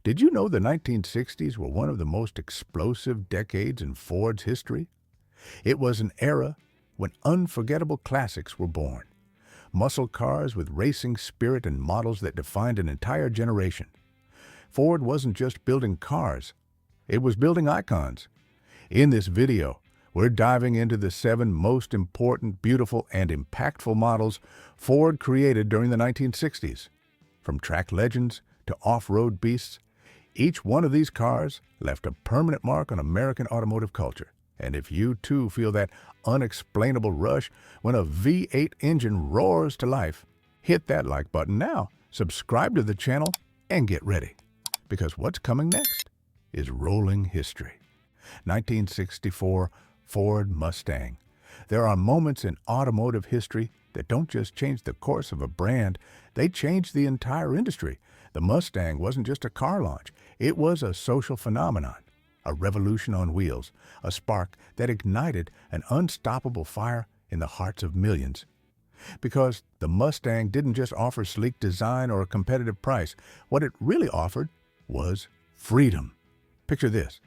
Did you know the 1960s were one of the most explosive decades in Ford's history? It was an era when unforgettable classics were born. Muscle cars with racing spirit and models that defined an entire generation. Ford wasn't just building cars, it was building icons. In this video, we're diving into the 7 most important, beautiful, and impactful models Ford created during the 1960s. From track legends to off-road beasts, each one of these cars left a permanent mark on American automotive culture. And if you too feel that unexplainable rush when a V8 engine roars to life, hit that like button now, subscribe to the channel, and get ready. Because what's coming next is rolling history. 1964 Ford Mustang. There are moments in automotive history that don't just change the course of a brand, they change the entire industry. The Mustang wasn't just a car launch, it was a social phenomenon, a revolution on wheels, a spark that ignited an unstoppable fire in the hearts of millions. Because the Mustang didn't just offer sleek design or a competitive price, what it really offered was freedom. Picture this.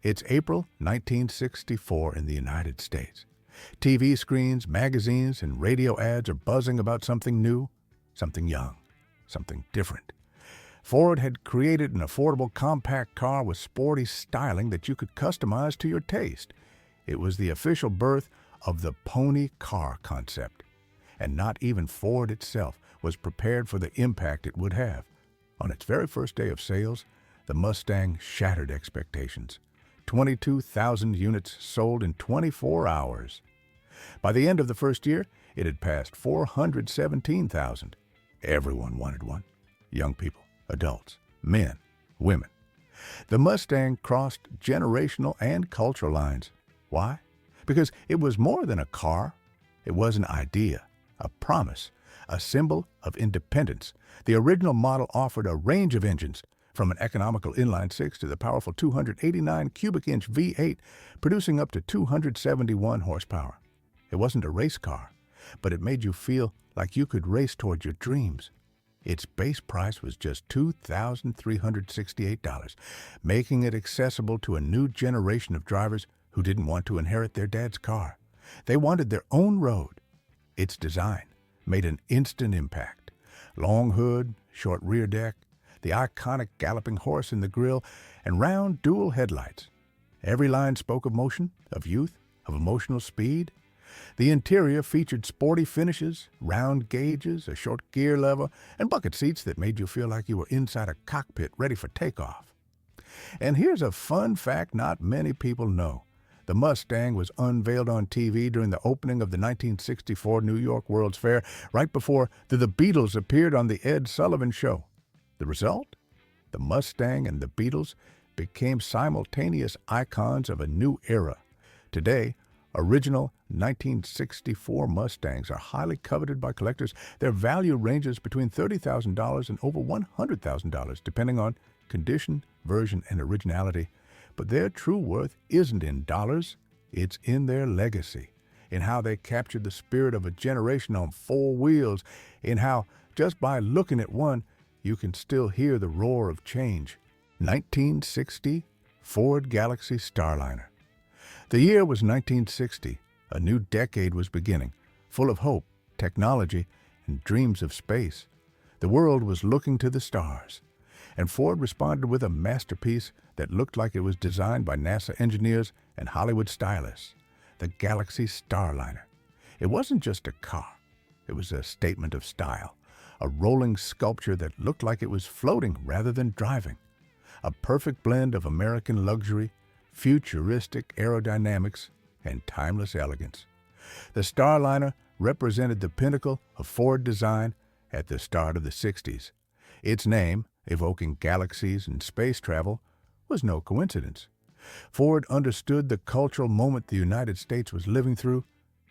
It's April 1964 in the United States. TV screens, magazines, and radio ads are buzzing about something new, something young, something different. Ford had created an affordable compact car with sporty styling that you could customize to your taste. It was the official birth of the pony car concept. And not even Ford itself was prepared for the impact it would have. On its very first day of sales, the Mustang shattered expectations. 22,000 units sold in 24 hours. By the end of the first year, it had passed 417,000. Everyone wanted one. Young people, adults, men, women. The Mustang crossed generational and cultural lines. Why? Because it was more than a car. It was an idea, a promise, a symbol of independence. The original model offered a range of engines, from an economical inline-six to the powerful 289 cubic-inch V8, producing up to 271 horsepower. It wasn't a race car, but it made you feel like you could race toward your dreams. Its base price was just $2,368, making it accessible to a new generation of drivers who didn't want to inherit their dad's car. They wanted their own road. Its design made an instant impact. Long hood, short rear deck, the iconic galloping horse in the grille, and round dual headlights. Every line spoke of motion, of youth, of emotional speed. The interior featured sporty finishes, round gauges, a short gear lever, and bucket seats that made you feel like you were inside a cockpit ready for takeoff. And here's a fun fact not many people know. The Mustang was unveiled on TV during the opening of the 1964 New York World's Fair, right before the Beatles appeared on the Ed Sullivan Show. The result? The Mustang and the Beatles became simultaneous icons of a new era. Today, original 1964 Mustangs are highly coveted by collectors. Their value ranges between $30,000 and over $100,000, depending on condition, version, and originality. But their true worth isn't in dollars, it's in their legacy, in how they captured the spirit of a generation on 4 wheels, in how, just by looking at one, you can still hear the roar of change. 1960 Ford Galaxy Starliner. The year was 1960. A new decade was beginning, full of hope, technology, and dreams of space. The world was looking to the stars, and Ford responded with a masterpiece that looked like it was designed by NASA engineers and Hollywood stylists, the Galaxy Starliner. It wasn't just a car. It was a statement of style, a rolling sculpture that looked like it was floating rather than driving. A perfect blend of American luxury, futuristic aerodynamics, and timeless elegance. The Starliner represented the pinnacle of Ford design at the start of the 60s. Its name, evoking galaxies and space travel, was no coincidence. Ford understood the cultural moment the United States was living through,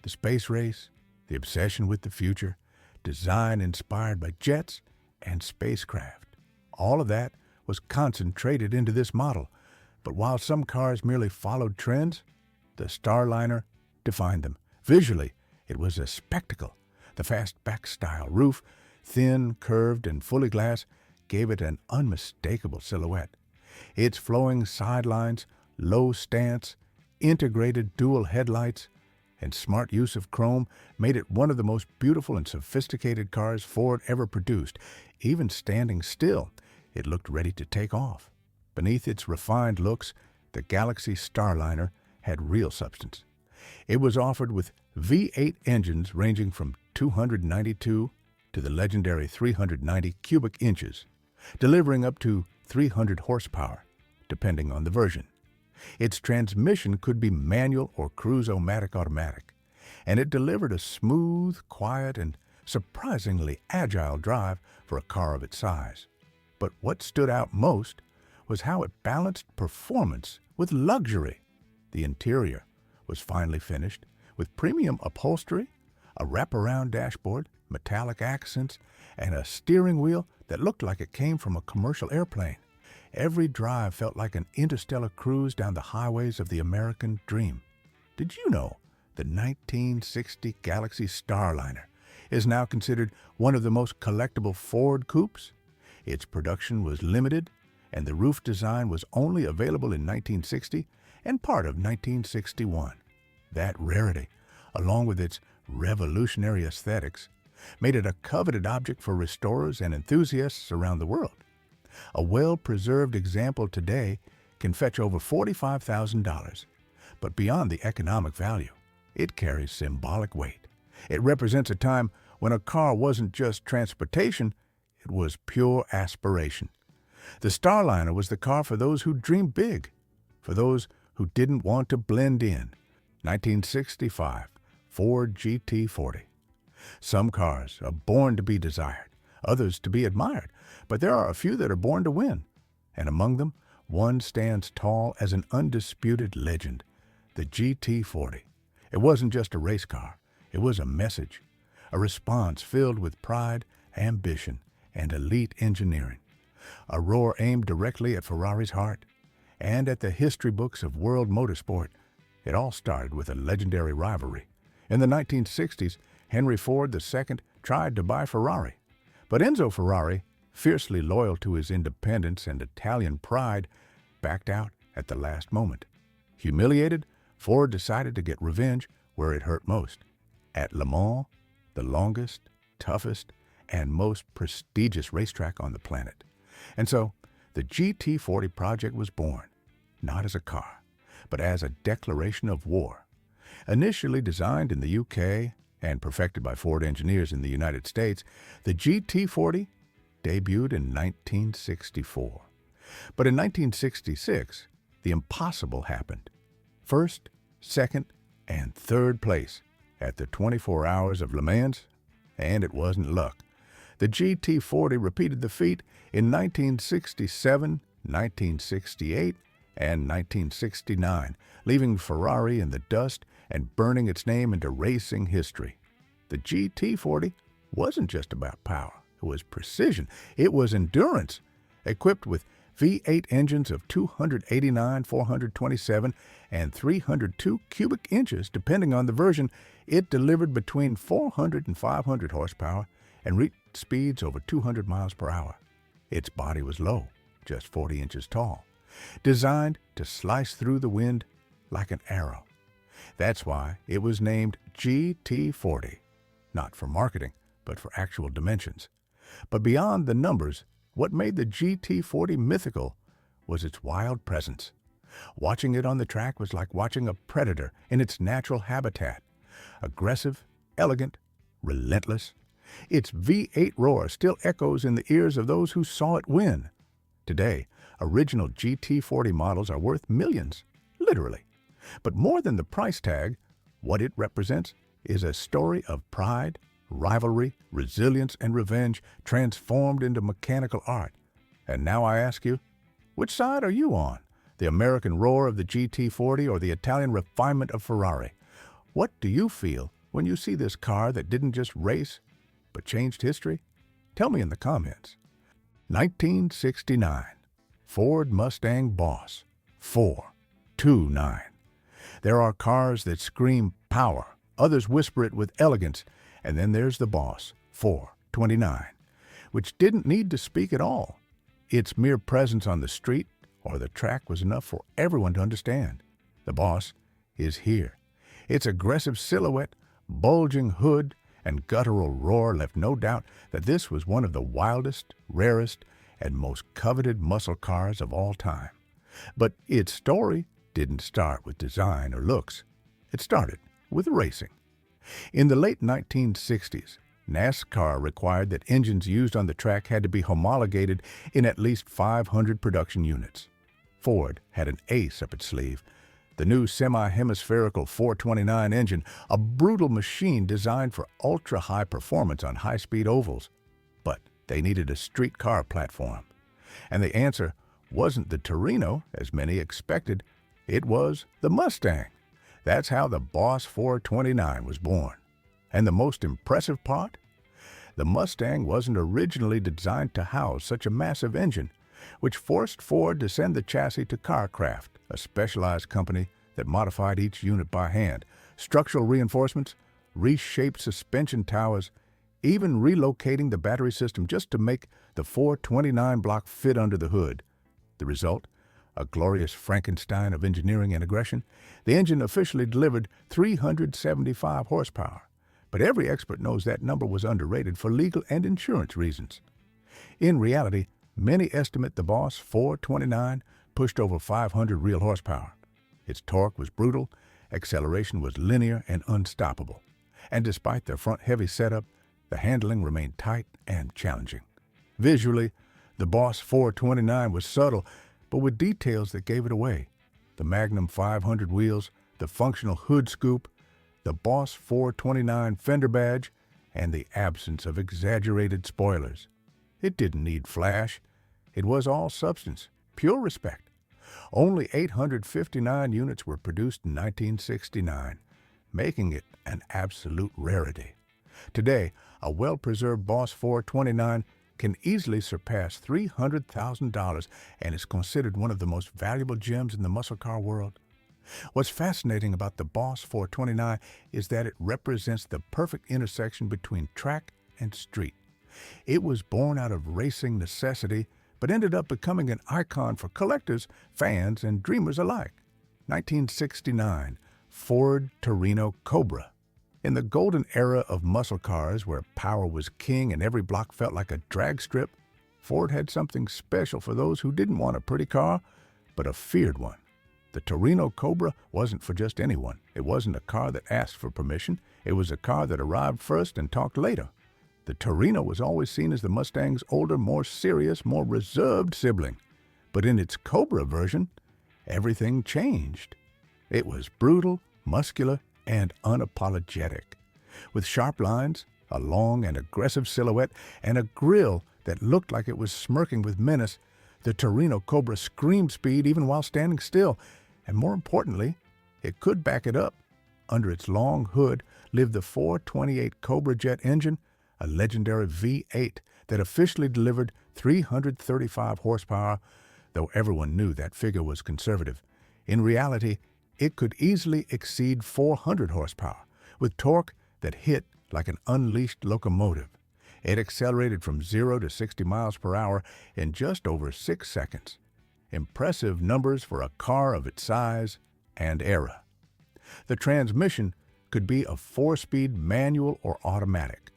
the space race, the obsession with the future, design inspired by jets and spacecraft. All of that was concentrated into this model. But while some cars merely followed trends, the Starliner defined them. Visually, it was a spectacle. The fastback-style roof, thin, curved, and fully glass, gave it an unmistakable silhouette. Its flowing sidelines, low stance, integrated dual headlights, and smart use of chrome made it one of the most beautiful and sophisticated cars Ford ever produced. Even standing still, it looked ready to take off. Beneath its refined looks, the Galaxy Starliner had real substance. It was offered with V8 engines ranging from 292 to the legendary 390 cubic inches, delivering up to 300 horsepower, depending on the version. Its transmission could be manual or cruise-o-matic automatic, and it delivered a smooth, quiet, and surprisingly agile drive for a car of its size. But what stood out most was how it balanced performance with luxury. The interior was finely finished with premium upholstery, a wraparound dashboard, metallic accents, and a steering wheel that looked like it came from a commercial airplane. Every drive felt like an interstellar cruise down the highways of the American dream. Did you know the 1960 Galaxy Starliner is now considered one of the most collectible Ford coupes? Its production was limited, and the roof design was only available in 1960 and part of 1961. That rarity, along with its revolutionary aesthetics, made it a coveted object for restorers and enthusiasts around the world. A well-preserved example today can fetch over $45,000, but beyond the economic value, it carries symbolic weight. It represents a time when a car wasn't just transportation, it was pure aspiration. The Starliner was the car for those who dreamed big, for those who didn't want to blend in. 1965 Ford GT40. Some cars are born to be desired, others to be admired, but there are a few that are born to win. And among them, one stands tall as an undisputed legend, the GT40. It wasn't just a race car, it was a message, a response filled with pride, ambition, and elite engineering. A roar aimed directly at Ferrari's heart and at the history books of world motorsport. It all started with a legendary rivalry. In the 1960s, Henry Ford II tried to buy Ferrari, but Enzo Ferrari, fiercely loyal to his independence and Italian pride, backed out at the last moment. Humiliated, Ford decided to get revenge where it hurt most, at Le Mans, the longest, toughest, and most prestigious racetrack on the planet. And so, the GT40 project was born, not as a car, but as a declaration of war. Initially designed in the UK and perfected by Ford engineers in the United States, the GT40 debuted in 1964. But in 1966, the impossible happened. First, second, and third place at the 24 Hours of Le Mans, and it wasn't luck. The GT40 repeated the feat in 1967, 1968, and 1969, leaving Ferrari in the dust and burning its name into racing history. The GT40 wasn't just about power. It was precision. It was endurance. Equipped with V8 engines of 289, 427, and 302 cubic inches, depending on the version, it delivered between 400 and 500 horsepower and reached speeds over 200 miles per hour. Its body was low, just 40 inches tall, designed to slice through the wind like an arrow. That's why it was named GT40, not for marketing, but for actual dimensions. But beyond the numbers, what made the GT40 mythical was its wild presence. Watching it on the track was like watching a predator in its natural habitat. Aggressive, elegant, relentless. Its V8 roar still echoes in the ears of those who saw it win. Today, original GT40 models are worth millions, literally. But more than the price tag, what it represents is a story of pride, rivalry, resilience, and revenge transformed into mechanical art. And now I ask you, which side are you on? The American roar of the GT40 or the Italian refinement of Ferrari? What do you feel when you see this car that didn't just race, but changed history? Tell me in the comments. 1969, Ford Mustang Boss 429. There are cars that scream power, others whisper it with elegance, and then there's the Boss 429, which didn't need to speak at all. its mere presence on the street or the track was enough for everyone to understand. The boss is here. Its aggressive silhouette, bulging hood, and guttural roar left no doubt that this was one of the wildest, rarest, and most coveted muscle cars of all time. But its story didn't start with design or looks. It started with racing. In the late 1960s, NASCAR required that engines used on the track had to be homologated in at least 500 production units. Ford had an ace up its sleeve. The new semi-hemispherical 429 engine, a brutal machine designed for ultra-high performance on high-speed ovals. But they needed a street car platform. And the answer wasn't the Torino, as many expected. It was the Mustang. That's how the Boss 429 was born. And the most impressive part? The Mustang wasn't originally designed to house such a massive engine, which forced Ford to send the chassis to Carcraft, a specialized company that modified each unit by hand. Structural reinforcements, reshaped suspension towers, even relocating the battery system just to make the 429 block fit under the hood. The result? A glorious Frankenstein of engineering and aggression. The engine officially delivered 375 horsepower. But every expert knows that number was underrated for legal and insurance reasons. In reality, many estimate the Boss 429 pushed over 500 real horsepower. Its torque was brutal, acceleration was linear and unstoppable. And despite their front-heavy setup, the handling remained tight and challenging. Visually, the Boss 429 was subtle, but with details that gave it away. The Magnum 500 wheels, the functional hood scoop, the Boss 429 fender badge, and the absence of exaggerated spoilers. It didn't need flash. It was all substance, pure respect. Only 859 units were produced in 1969, making it an absolute rarity. Today, a well-preserved Boss 429 can easily surpass $300,000 and is considered one of the most valuable gems in the muscle car world. What's fascinating about the Boss 429 is that it represents the perfect intersection between track and street. It was born out of racing necessity, but ended up becoming an icon for collectors, fans, and dreamers alike. 1969, Ford Torino Cobra. In the golden era of muscle cars where power was king and every block felt like a drag strip, Ford had something special for those who didn't want a pretty car, but a feared one. The Torino Cobra wasn't for just anyone. It wasn't a car that asked for permission. It was a car that arrived first and talked later. The Torino was always seen as the Mustang's older, more serious, more reserved sibling. But in its Cobra version, everything changed. It was brutal, muscular, and unapologetic. With sharp lines, a long and aggressive silhouette, and a grille that looked like it was smirking with menace, the Torino Cobra screamed speed even while standing still. And more importantly, it could back it up. Under its long hood lived the 428 Cobra jet engine, a legendary V8 that officially delivered 335 horsepower, though everyone knew that figure was conservative. In reality, it could easily exceed 400 horsepower, with torque that hit like an unleashed locomotive. It accelerated from 0 to 60 miles per hour in just over 6 seconds. Impressive numbers for a car of its size and era. The transmission could be a 4-speed manual or automatic,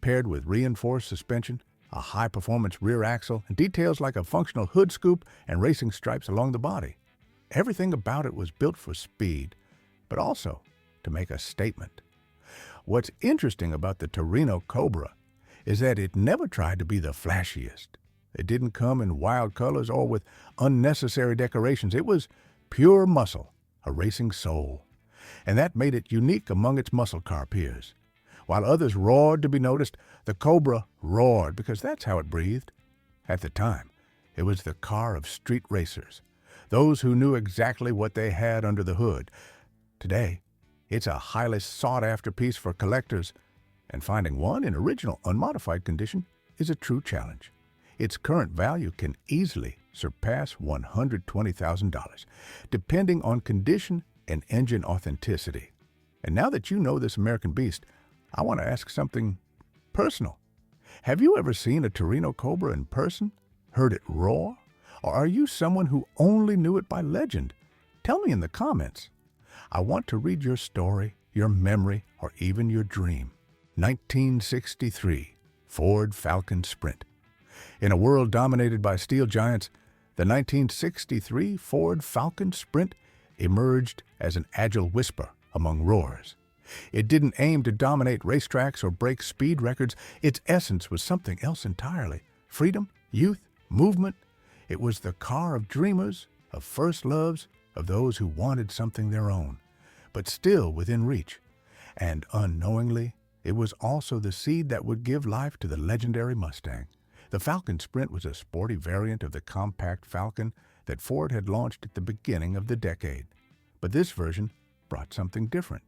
paired with reinforced suspension, a high-performance rear axle, and details like a functional hood scoop and racing stripes along the body. Everything about it was built for speed, but also to make a statement. What's interesting about the Torino Cobra is that it never tried to be the flashiest. It didn't come in wild colors or with unnecessary decorations. It was pure muscle, a racing soul. And that made it unique among its muscle car peers. While others roared to be noticed, the Cobra roared because that's how it breathed. At the time, it was the car of street racers, those who knew exactly what they had under the hood. Today, it's a highly sought-after piece for collectors, and finding one in original unmodified condition is a true challenge. Its current value can easily surpass $120,000, depending on condition and engine authenticity. And now that you know this American beast, I want to ask something personal. Have you ever seen a Torino Cobra in person? heard it roar? Or are you someone who only knew it by legend? Tell me in the comments. I want to read your story, your memory, or even your dream. 1963 Ford Falcon Sprint. In a world dominated by steel giants, the 1963 Ford Falcon Sprint emerged as an agile whisper among roars. It didn't aim to dominate racetracks or break speed records. Its essence was something else entirely. Freedom, youth, movement. It was the car of dreamers, of first loves, of those who wanted something their own, but still within reach. And unknowingly, it was also the seed that would give life to the legendary Mustang. The Falcon Sprint was a sporty variant of the compact Falcon that Ford had launched at the beginning of the decade. But this version brought something different.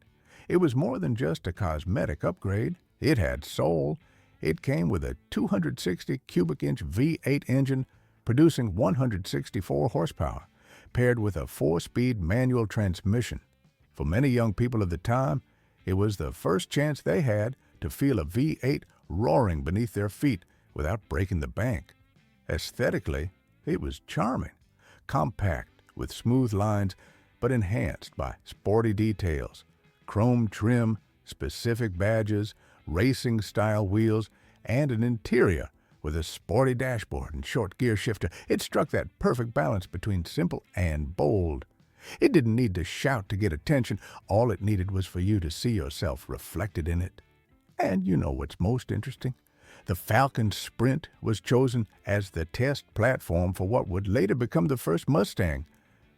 It was more than just a cosmetic upgrade. It had soul. It came with a 260 cubic inch V8 engine producing 164 horsepower, paired with a 4-speed manual transmission. For many young people of the time, it was the first chance they had to feel a V8 roaring beneath their feet without breaking the bank. Aesthetically, it was charming, compact with smooth lines, but enhanced by sporty details, chrome trim, specific badges, racing-style wheels, and an interior with a sporty dashboard and short gear shifter. It struck that perfect balance between simple and bold. It didn't need to shout to get attention. All it needed was for you to see yourself reflected in it. And you know what's most interesting? The Falcon Sprint was chosen as the test platform for what would later become the first Mustang.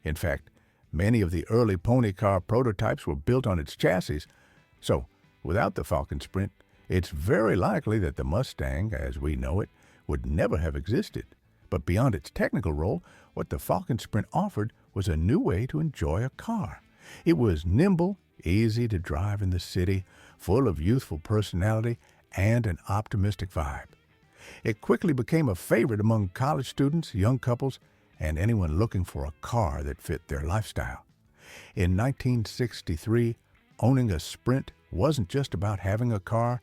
In fact, many of the early pony car prototypes were built on its chassis. So, without the Falcon Sprint, it's very likely that the Mustang, as we know it, would never have existed. But beyond its technical role, what the Falcon Sprint offered was a new way to enjoy a car. It was nimble, easy to drive in the city, full of youthful personality and an optimistic vibe. It quickly became a favorite among college students, young couples, and anyone looking for a car that fit their lifestyle. In 1963, owning a Sprint wasn't just about having a car,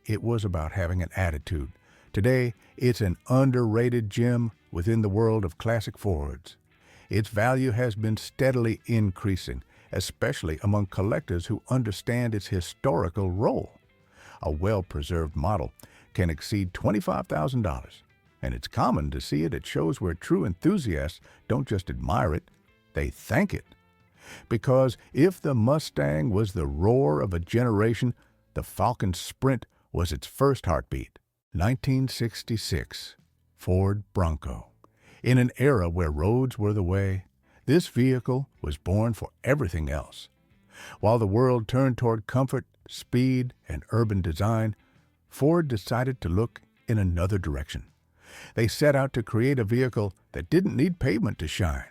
it was about having an attitude. Today, it's an underrated gem within the world of classic Fords. Its value has been steadily increasing, especially among collectors who understand its historical role. A well-preserved model can exceed $25,000, and it's common to see it at shows where true enthusiasts don't just admire it, they thank it. Because if the Mustang was the roar of a generation, the Falcon Sprint was its first heartbeat. 1966, Ford Bronco. In an era where roads were the way, this vehicle was born for everything else. While the world turned toward comfort, speed, and urban design, Ford decided to look in another direction. They set out to create a vehicle that didn't need pavement to shine,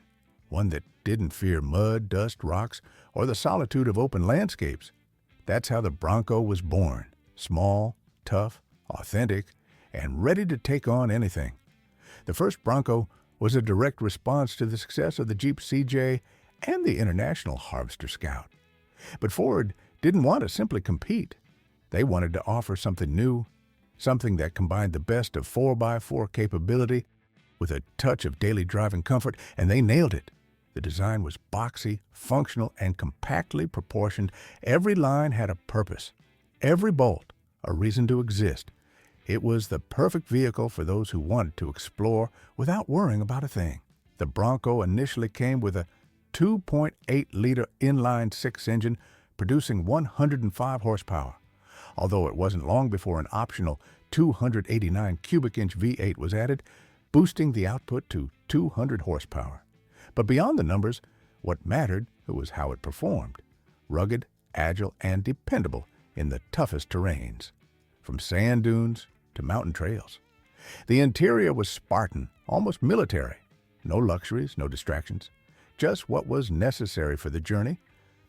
one that didn't fear mud, dust, rocks, or the solitude of open landscapes. That's how the Bronco was born, small, tough, authentic, and ready to take on anything. The first Bronco was a direct response to the success of the Jeep CJ and the International Harvester Scout. But Ford didn't want to simply compete. They wanted to offer something new, something that combined the best of 4x4 capability with a touch of daily driving comfort, and they nailed it. The design was boxy, functional, and compactly proportioned. Every line had a purpose, every bolt a reason to exist. It was the perfect vehicle for those who wanted to explore without worrying about a thing. The Bronco initially came with a 2.8-liter inline-six engine producing 105 horsepower, although it wasn't long before an optional 289 cubic inch V8 was added, boosting the output to 200 horsepower. But beyond the numbers, what mattered was how it performed. Rugged, agile, and dependable in the toughest terrains, from sand dunes to mountain trails. The interior was Spartan, almost military. No luxuries, no distractions. Just what was necessary for the journey.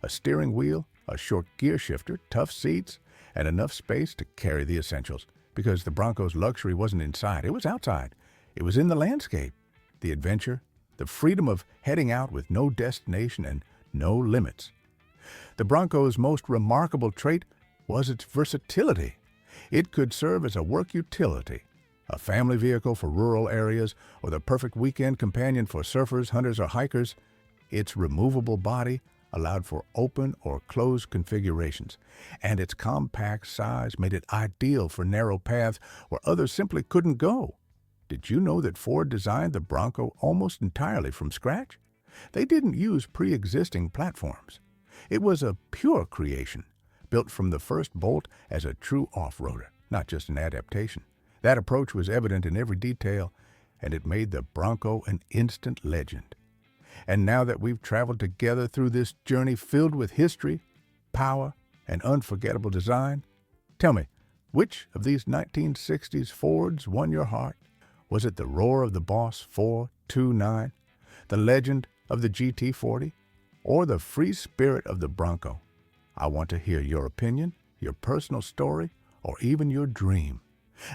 A steering wheel, a short gear shifter, tough seats, and enough space to carry the essentials. Because the Bronco's luxury wasn't inside, it was outside. It was in the landscape, the adventure, the freedom of heading out with no destination and no limits. The Bronco's most remarkable trait was its versatility. It could serve as a work utility, A family vehicle for rural areas or the perfect weekend companion for surfers, hunters, or hikers, its removable body allowed for open or closed configurations, and its compact size made it ideal for narrow paths where others simply couldn't go. Did you know that Ford designed the Bronco almost entirely from scratch? They didn't use pre-existing platforms. It was a pure creation, built from the first bolt as a true off-roader, not just an adaptation. That approach was evident in every detail, and it made the Bronco an instant legend. And now that we've traveled together through this journey filled with history, power, and unforgettable design, tell me, which of these 1960s Fords won your heart? Was it the roar of the Boss 429, the legend of the GT40, or the free spirit of the Bronco? I want to hear your opinion, your personal story, or even your dream.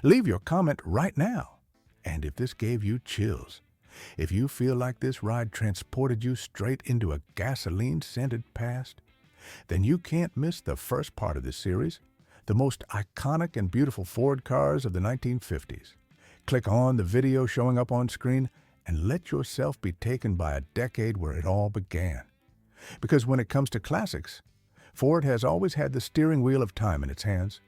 Leave your comment right now. And if this gave you chills, if you feel like this ride transported you straight into a gasoline-scented past, then you can't miss the first part of this series, the most iconic and beautiful Ford cars of the 1950s. Click on the video showing up on screen and let yourself be taken by a decade where it all began. Because when it comes to classics, Ford has always had the steering wheel of time in its hands.